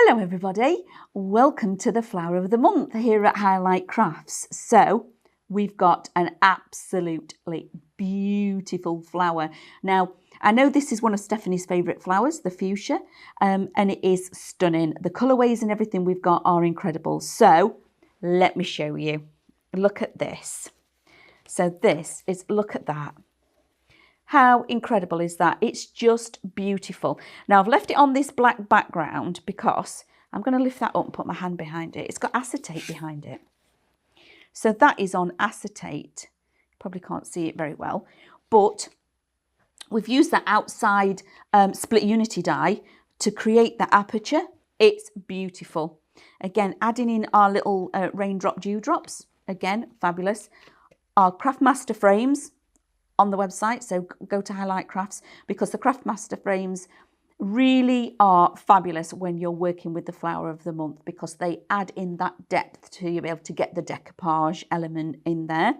Hello everybody, welcome to the flower of the month here at Highlight Crafts. So we've got an absolutely beautiful flower. Now I know this is one of Stephanie's favourite flowers, the Fuchsia, and it is stunning. The colourways and everything we've got are incredible. So let me show you. Look at this. So this is, look at that. How incredible is that? It's just beautiful. Now I've left it on this black background because I'm going to lift that up and put my hand behind it. It's got acetate behind it. So that is on acetate. Probably can't see it very well, but we've used that outside split unity die to create the aperture. It's beautiful. Again, adding in our little raindrop dewdrops. Again, fabulous. Our Craftmaster frames on the website, so go to Highlight Crafts, because the Craftmaster frames really are fabulous when you're working with the flower of the month, because they add in that depth to you be able to get the decoupage element in there.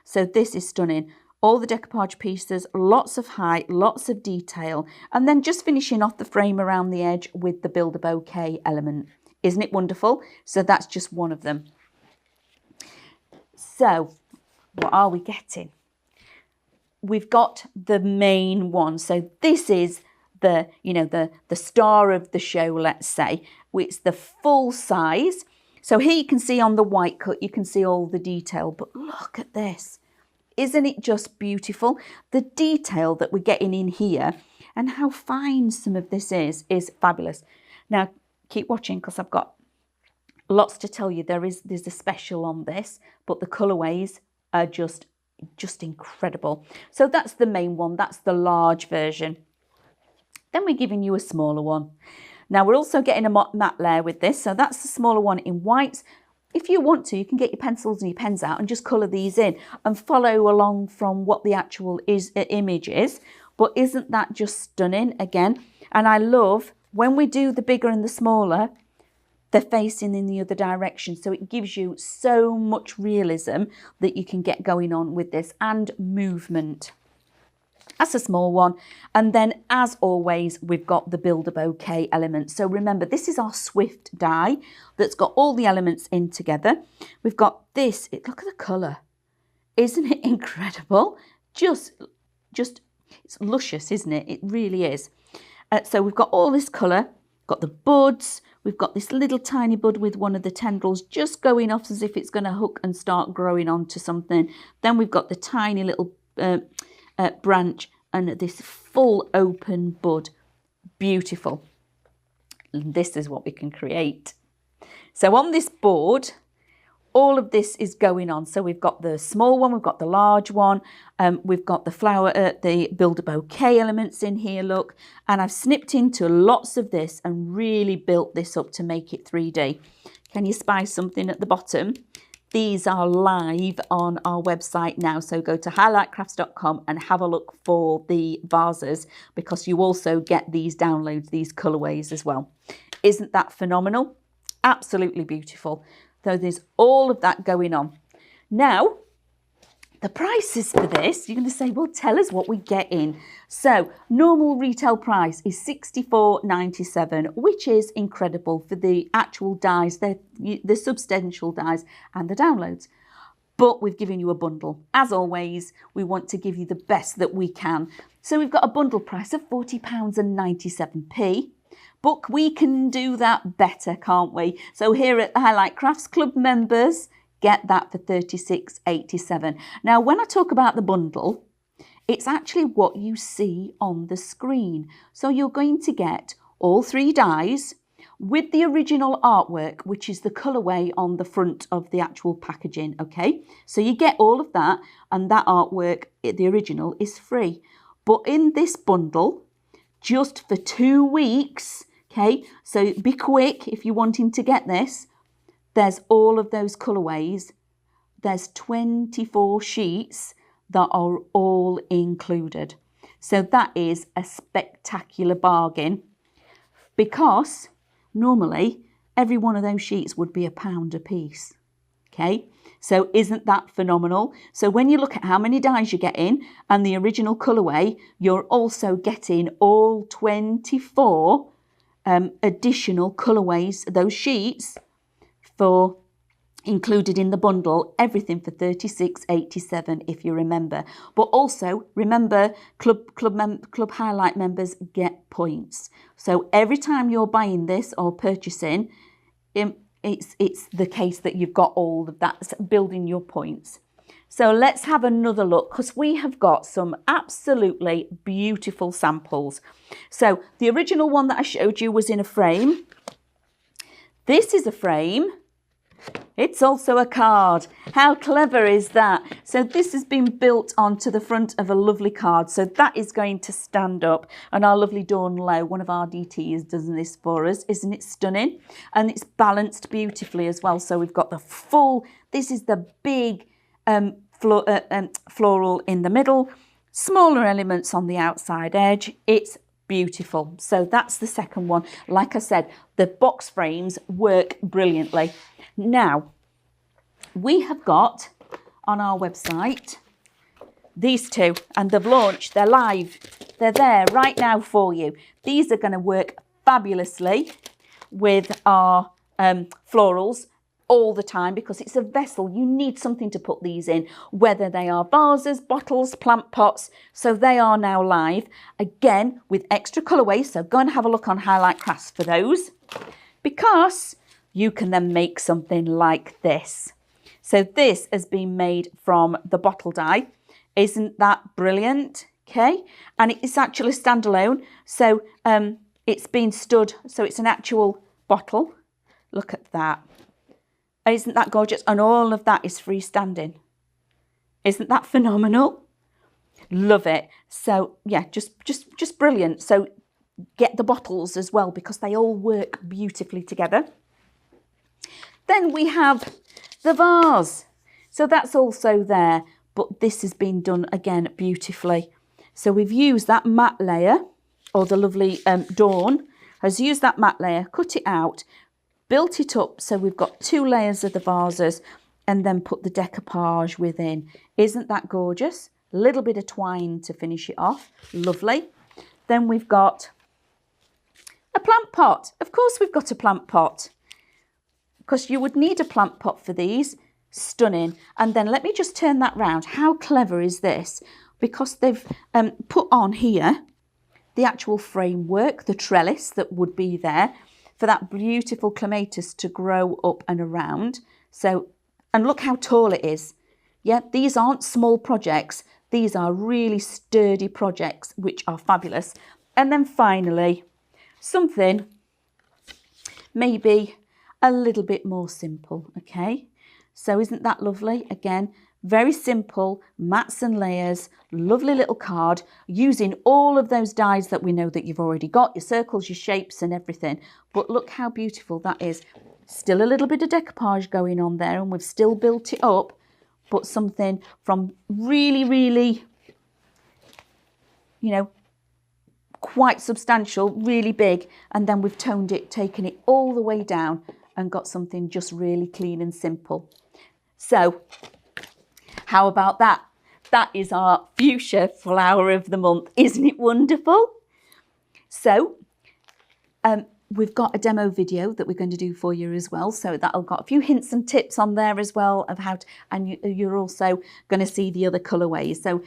So this is stunning. All the decoupage pieces, lots of height, lots of detail, and then just finishing off the frame around the edge with the build a bouquet element. Isn't it wonderful? So that's just one of them. So what are we getting? We've got the main one. So this is the, you know, the star of the show, let's say. It's the full size. So here you can see on the white cut, you can see all the detail, but look at this. Isn't it just beautiful? The detail that we're getting in here and how fine some of this is fabulous. Now, keep watching because I've got lots to tell you. There's a special on this, but the colourways are just incredible. So that's the main one. That's the large version. Then we're giving you a smaller one. Now we're also getting a matte layer with this. So that's the smaller one in whites. If you want to, you can get your pencils and your pens out and just colour these in and follow along from what the actual image is. But isn't that just stunning again? And I love when we do the bigger and the smaller, they're facing in the other direction. So it gives you so much realism that you can get going on with this, and movement. That's a small one. And then, as always, we've got the build a bouquet element. So remember, this is our Swift die that's got all the elements in together. We've got this. Look at the colour. Isn't it incredible? Just it's luscious, isn't it? It really is. So we've got all this colour, got the buds. We've got this little tiny bud with one of the tendrils just going off as if it's going to hook and start growing onto something. Then we've got the tiny little branch and this full open bud. Beautiful. And this is what we can create. So on this board, all of this is going on. So we've got the small one, we've got the large one, we've got the flower, the build a bouquet elements in here, look. And I've snipped into lots of this and really built this up to make it 3D. Can you spy something at the bottom? These are live on our website now. So go to highlightcrafts.com and have a look for the vases, because you also get these downloads, these colourways as well. Isn't that phenomenal? Absolutely beautiful. So there's all of that going on. Now, the prices for this, you're going to say, well, tell us what we get in. So normal retail price is $64.97, which is incredible for the actual dies, the substantial dies and the downloads. But we've given you a bundle. As always, we want to give you the best that we can. So we've got a bundle price of £40.97. But we can do that better, can't we? So here at the Highlight Crafts Club members, get that for $36.87. Now, when I talk about the bundle, it's actually what you see on the screen. So you're going to get all 3 dies with the original artwork, which is the colourway on the front of the actual packaging, okay? So you get all of that, and that artwork, the original, is free. But in this bundle, just for 2 weeks, okay, so be quick if you're wanting to get this. There's all of those colourways. There's 24 sheets that are all included. So that is a spectacular bargain, because normally every one of those sheets would be £1 a piece. Okay, so isn't that phenomenal? So when you look at how many dies you get in and the original colourway, you're also getting all 24 additional colourways, those sheets, for included in the bundle, everything for $36.87 if you remember. But also remember, Club Highlight members get points. So every time you're buying this or purchasing, it's the case that you've got all of that, building your points. So let's have another look, because we have got some absolutely beautiful samples. So the original one that I showed you was in a frame. This is a frame. It's also a card. How clever is that? So this has been built onto the front of a lovely card. So that is going to stand up. And our lovely Dawn Lowe, one of our DTs, does this for us. Isn't it stunning? And it's balanced beautifully as well. So we've got the full, this is the big floral in the middle, smaller elements on the outside edge. It's beautiful. So that's the second one. Like I said, the box frames work brilliantly. Now, we have got on our website these two, and they've launched, they're live, they're there right now for you. These are going to work fabulously with our florals all the time, because it's a vessel. You need something to put these in, whether they are vases, bottles, plant pots. So they are now live, again, with extra colourways. So go and have a look on Highlight Crafts for those, because you can then make something like this. So this has been made from the bottle die. Isn't that brilliant? Okay, and it's actually standalone. So it's been stood, so it's an actual bottle. Look at that. Isn't that gorgeous? And all of that is freestanding. Isn't that phenomenal? Love it. So yeah, just brilliant. So get the bottles as well, because they all work beautifully together. Then we have the vase. So that's also there, but this has been done again beautifully. So we've used that matte layer, or the lovely Dawn has used that matte layer, cut it out, built it up, so we've got 2 layers of the vases, and then put the decoupage within. Isn't that gorgeous? A little bit of twine to finish it off. Lovely. Then we've got a plant pot. Of course we've got a plant pot, because you would need a plant pot for these. Stunning. And then let me just turn that round. How clever is this? Because they've put on here the actual framework, the trellis that would be there for that beautiful clematis to grow up and around. So, and look how tall it is. Yeah, these aren't small projects. These are really sturdy projects, which are fabulous. And then finally, something maybe a little bit more simple, okay? So isn't that lovely? Again, very simple, mats and layers, lovely little card, using all of those dies that we know that you've already got, your circles, your shapes and everything. But look how beautiful that is. Still a little bit of decoupage going on there, and we've still built it up, but something from really, really, you know, quite substantial, really big, and then we've toned it, taken it all the way down and got something just really clean and simple. So how about that? That is our fuchsia flower of the month. Isn't it wonderful? So we've got a demo video that we're going to do for you as well. So that'll got a few hints and tips on there as well of how to, and you're also going to see the other colourways. So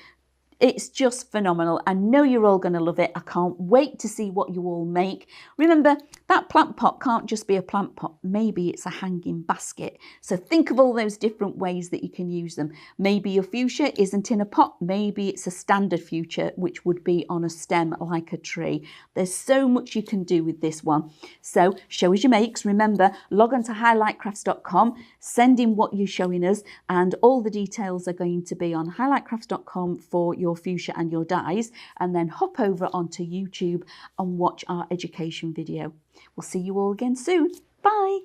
it's just phenomenal. I know you're all going to love it. I can't wait to see what you all make. Remember, that plant pot can't just be a plant pot. Maybe it's a hanging basket. So think of all those different ways that you can use them. Maybe your fuchsia isn't in a pot. Maybe it's a standard fuchsia, which would be on a stem like a tree. There's so much you can do with this one. So show us your makes. Remember, log on to highlightcrafts.com, send in what you're showing us, and all the details are going to be on highlightcrafts.com for your fuchsia and your dies, and then hop over onto YouTube and watch our education video. We'll see you all again soon. Bye.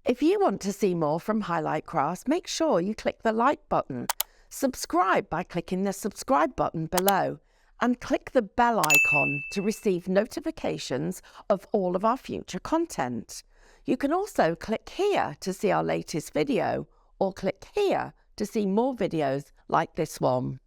If you want to see more from Highlight Crafts, make sure you click the like button, subscribe by clicking the subscribe button below, and click the bell icon to receive notifications of all of our future content. You can also click here to see our latest video, or click here to see more videos like this one.